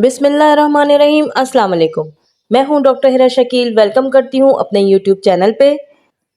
बिस्मिल्लाहिर्रहमानिर्रहीम। अस्सलाम वालेकुम। मैं हूं डॉक्टर हिरा शकील। वेलकम करती हूं अपने यूट्यूब चैनल पे।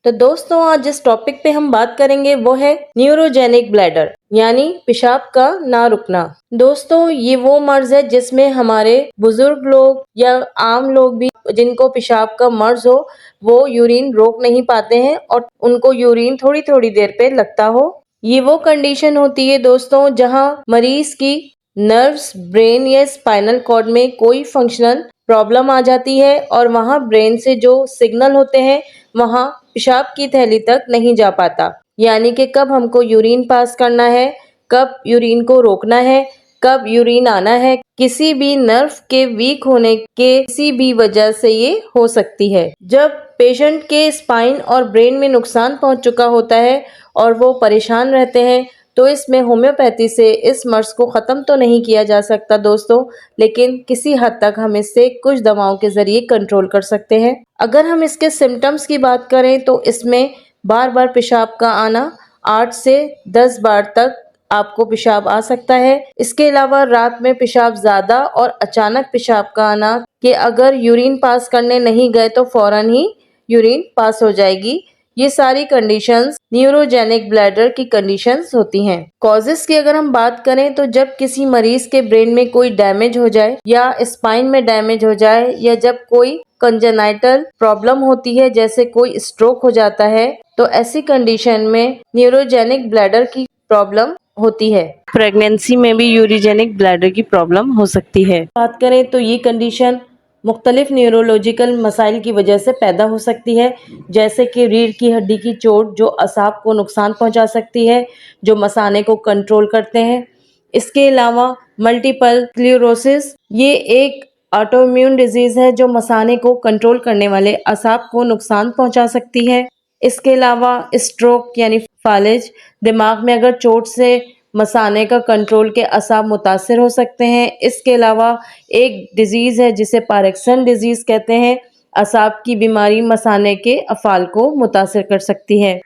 तो दोस्तों, आज जिस टॉपिक पे हम बात करेंगे वो है न्यूरोजेनिक ब्लैडर, यानी पेशाब का ना रुकना। दोस्तों, ये वो मर्ज है जिसमें हमारे बुजुर्ग लोग या आम लोग भी जिनको पेशाब का मर्ज हो वो यूरिन रोक नहीं पाते हैं और उनको यूरिन थोड़ी थोड़ी देर पे लगता हो। ये वो कंडीशन होती है दोस्तों जहां मरीज की नर्व्स, ब्रेन या स्पाइनल कॉर्ड में कोई फंक्शनल प्रॉब्लम आ जाती है और वहां ब्रेन से जो सिग्नल होते हैं वहां पेशाब की थैली तक नहीं जा पाता। यानी कि कब हमको यूरिन पास करना है, कब यूरिन को रोकना है, कब यूरिन आना है, किसी भी नर्व के वीक होने के किसी भी वजह से ये हो सकती है। जब पेशेंट के स्पाइन और ब्रेन में नुकसान पहुंच चुका होता है और वो परेशान रहते हैं तो इसमें होम्योपैथी से इस मर्ज को ख़त्म तो नहीं किया जा सकता दोस्तों, लेकिन किसी हद तक हम इससे कुछ दवाओं के ज़रिए कंट्रोल कर सकते हैं। अगर हम इसके सिम्टम्स की बात करें तो इसमें बार बार पेशाब का आना, 8 से 10 बार तक आपको पेशाब आ सकता है। इसके अलावा रात में पेशाब ज़्यादा और अचानक पेशाब का आना कि अगर यूरिन पास करने नहीं गए तो फ़ौरन ही यूरिन पास हो जाएगी। ये सारी कंडीशंस न्यूरोजेनिक ब्लैडर की कंडीशंस होती हैं। कॉजेस की अगर हम बात करें तो जब किसी मरीज के ब्रेन में कोई डैमेज हो जाए या स्पाइन में डैमेज हो जाए या जब कोई कंजेनाइटल प्रॉब्लम होती है, जैसे कोई स्ट्रोक हो जाता है, तो ऐसी कंडीशन में न्यूरोजेनिक ब्लैडर की प्रॉब्लम होती है। प्रेगनेंसी में भी यूरोजेनिक ब्लैडर की प्रॉब्लम हो सकती है। बात करें तो ये कंडीशन मुख्तलिफ न्यूरोलॉजिकल मसाइल की वजह से पैदा हो सकती है, जैसे कि रीढ़ की हड्डी की चोट जो असाब को नुकसान पहुंचा सकती है, जो मसाने को कंट्रोल करते हैं। इसके अलावा मल्टीपल स्क्लेरोसिस, ये एक ऑटोइम्यून डिजीज़ है जो मसाने को कंट्रोल करने वाले असाब को नुकसान पहुंचा सकती है। इसके अलावा स्ट्रोक यानी फालिज, दिमाग में अगर चोट से मसाने का कंट्रोल के असाब मुतासिर हो सकते हैं। इसके अलावा एक डिजीज़ है जिसे पार्किंसन डिजीज़ कहते हैं, असाब की बीमारी मसाने के अफ़ाल को मुतासिर कर सकती है।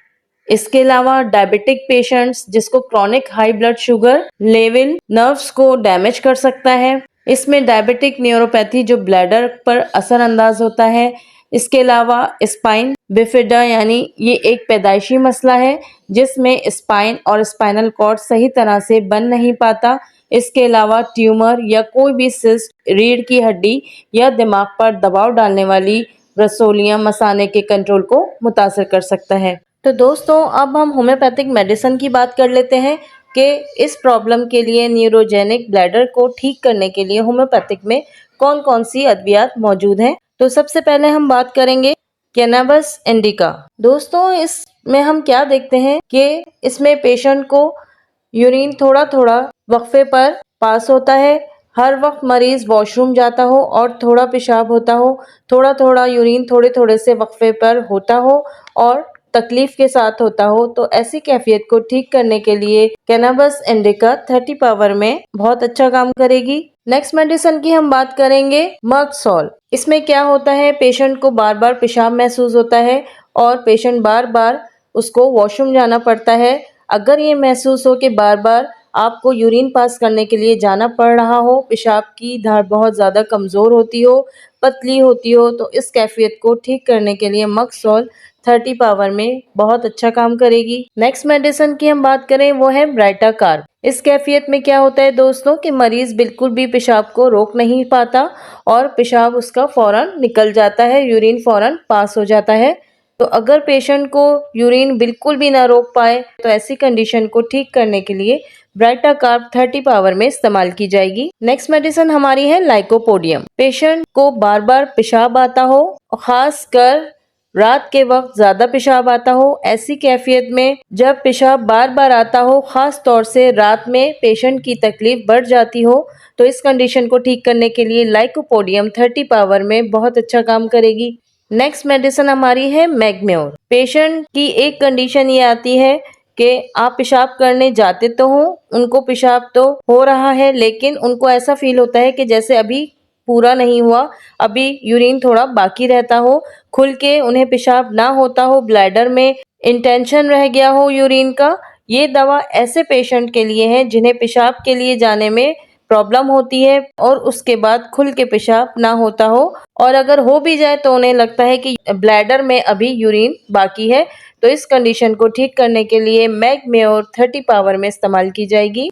इसके अलावा डायबिटिक पेशेंट्स जिसको chronic high blood sugar level nerves को डैमेज कर सकता है। इसमें डायबिटिक न्यूरोपैथी जो ब्लैडर पर असरअंदाज होता है। इसके अलावा स्पाइन बिफिडा यानी ये एक पैदाइशी मसला है जिसमें स्पाइन और स्पाइनल कॉर्ड सही तरह से बन नहीं पाता। इसके अलावा ट्यूमर या कोई भी सिस्ट रीढ़ की हड्डी या दिमाग पर दबाव डालने वाली रसोलियां मसाने के कंट्रोल को मुतासर कर सकता है। तो दोस्तों, अब हम होम्योपैथिक मेडिसिन की बात कर लेते हैं कि इस प्रॉब्लम के लिए न्यूरोजेनिक ब्लैडर को ठीक करने के लिए होम्योपैथिक में कौन कौन सी अद्वियात मौजूद हैं। तो सबसे पहले हम बात करेंगे कैनाबिस इंडिका। दोस्तों, इसमें हम क्या देखते हैं कि इसमें पेशेंट को यूरिन थोड़ा थोड़ा वक्फे पर पास होता है। हर वक्त मरीज वॉशरूम जाता हो और थोड़ा पेशाब होता हो, थोड़ा थोड़ा यूरिन थोड़े थोड़े से वक्फे पर होता हो और तकलीफ के साथ होता हो, तो ऐसी कैफियत को ठीक करने के लिए कैनाबिस इंडिका 30 पावर में बहुत अच्छा काम करेगी। नेक्स्ट मेडिसिन की हम बात करेंगे मर्कसोल। इसमें क्या होता है, पेशेंट को बार बार पेशाब महसूस होता है और पेशेंट बार बार उसको वॉशरूम जाना पड़ता है। अगर ये महसूस हो कि बार बार आपको यूरिन पास करने के लिए जाना पड़ रहा हो, पेशाब की धार बहुत ज़्यादा कमज़ोर होती हो, पतली होती हो, तो इस कैफियत को ठीक करने के लिए मर्कसोल 30 पावर में बहुत अच्छा काम करेगी। नेक्स्ट मेडिसिन की हम बात करें वो है ब्राइटाकार्ब। इस कैफियत में क्या होता है दोस्तों कि मरीज बिल्कुल भी पेशाब को रोक नहीं पाता और पेशाब उसका फ़ौरन निकल जाता है, यूरिन फ़ौरन पास हो जाता है। तो अगर पेशेंट को यूरिन बिल्कुल भी ना रोक पाए तो ऐसी कंडीशन को ठीक करने के लिए ब्राइटाकार्ब 30 पावर में इस्तेमाल की जाएगी। नेक्स्ट मेडिसिन हमारी है लाइकोपोडियम। पेशेंट को बार बार पेशाब आता हो और खासकर रात के वक्त ज्यादा पेशाब आता हो, ऐसी कैफियत में जब पेशाब बार बार आता हो, खास तौर से रात में पेशेंट की तकलीफ बढ़ जाती हो, तो इस कंडीशन को ठीक करने के लिए लाइकोपोडियम 30 पावर में बहुत अच्छा काम करेगी। नेक्स्ट मेडिसिन हमारी है मैग्म्योर। पेशेंट की एक कंडीशन ये आती है कि आप पेशाब करने जाते तो हो, उनको पेशाब तो हो रहा है लेकिन उनको ऐसा फील होता है कि जैसे अभी पूरा नहीं हुआ, अभी यूरिन थोड़ा बाकी रहता हो, खुल के उन्हें पेशाब ना होता हो, ब्लैडर में इंटेंशन रह गया हो यूरिन का। ये दवा ऐसे पेशेंट के लिए है जिन्हें पेशाब के लिए जाने में प्रॉब्लम होती है और उसके बाद खुल के पेशाब ना होता हो, और अगर हो भी जाए तो उन्हें लगता है कि ब्लैडर में अभी यूरिन बाकी है। तो इस कंडीशन को ठीक करने के लिए मैग्मेयोर 30 पावर में इस्तेमाल की जाएगी।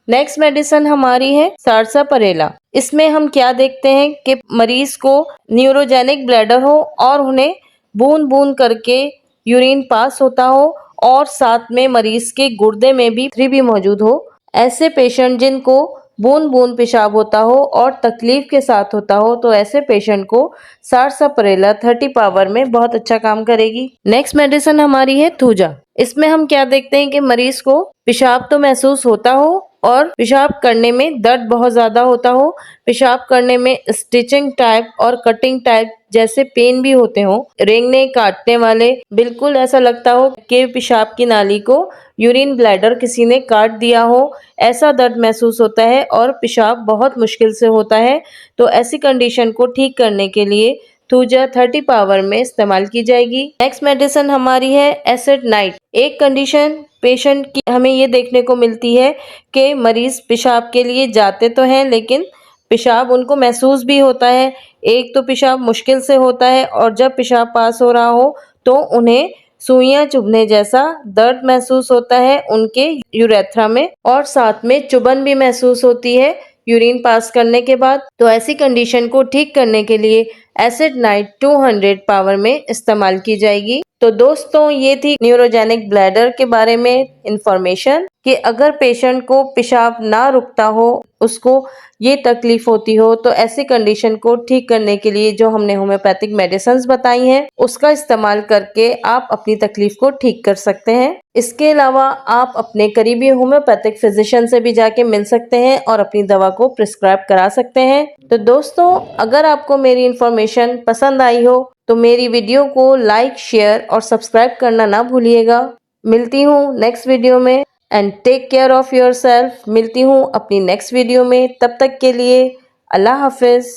नेक्स्ट मेडिसिन हमारी है सारसापरेला। इसमें हम क्या देखते हैं कि मरीज को न्यूरोजेनिक ब्लैडर हो और उन्हें बूंद बूंद करके यूरिन पास होता हो और साथ में मरीज के गुर्दे में भी थ्री भी मौजूद हो। ऐसे पेशेंट जिनको बूंद बूंद पेशाब होता हो और तकलीफ के साथ होता हो, तो ऐसे पेशेंट को सारसापरेला 30 पावर में बहुत अच्छा काम करेगी। नेक्स्ट मेडिसिन हमारी है थूजा। इसमें हम क्या देखते हैं कि मरीज को पेशाब तो महसूस होता हो और पेशाब करने में दर्द बहुत ज्यादा होता हो, पेशाब करने में स्टिचिंग टाइप और कटिंग टाइप जैसे पेन भी होते हो, रेंगने काटने वाले, बिल्कुल ऐसा लगता हो कि पेशाब की नाली को यूरिन ब्लैडर किसी ने काट दिया हो, ऐसा दर्द महसूस होता है और पेशाब बहुत मुश्किल से होता है। तो ऐसी कंडीशन को ठीक करने के लिए थूजा 30 पावर में इस्तेमाल की जाएगी। नेक्स्ट मेडिसिन हमारी है एसिड नाइट। एक कंडीशन पेशेंट की हमें ये देखने को मिलती है कि मरीज पेशाब के लिए जाते तो हैं लेकिन पेशाब उनको महसूस भी होता है। एक तो पेशाब मुश्किल से होता है और जब पेशाब पास हो रहा हो तो उन्हें सुइयां चुभने जैसा दर्द महसूस होता है उनके यूरेथ्रा में, और साथ में चुभन भी महसूस होती है यूरिन पास करने के बाद। तो ऐसी कंडीशन को ठीक करने के लिए एसिड नाइट 200 पावर में इस्तेमाल की जाएगी। तो दोस्तों ये थी न्यूरोजेनिक ब्लैडर के बारे में इंफॉर्मेशन कि अगर पेशेंट को पेशाब ना रुकता हो, उसको ये तकलीफ होती हो, तो ऐसी कंडीशन को ठीक करने के लिए जो हमने होम्योपैथिक मेडिसिन बताई हैं उसका इस्तेमाल करके आप अपनी तकलीफ को ठीक कर सकते हैं। इसके अलावा आप अपने करीबी होम्योपैथिक फिजिशियन से भी जाके मिल सकते हैं और अपनी दवा को प्रिस्क्राइब करा सकते हैं। तो दोस्तों अगर आपको मेरी इंफॉर्मेशन पसंद आई हो तो मेरी वीडियो को लाइक, शेयर और सब्सक्राइब करना ना भूलिएगा। मिलती हूँ नेक्स्ट वीडियो में। And take care of yourself. मिलती हूँ अपनी नेक्स्ट वीडियो में, तब तक के लिए अल्लाह हाफिज।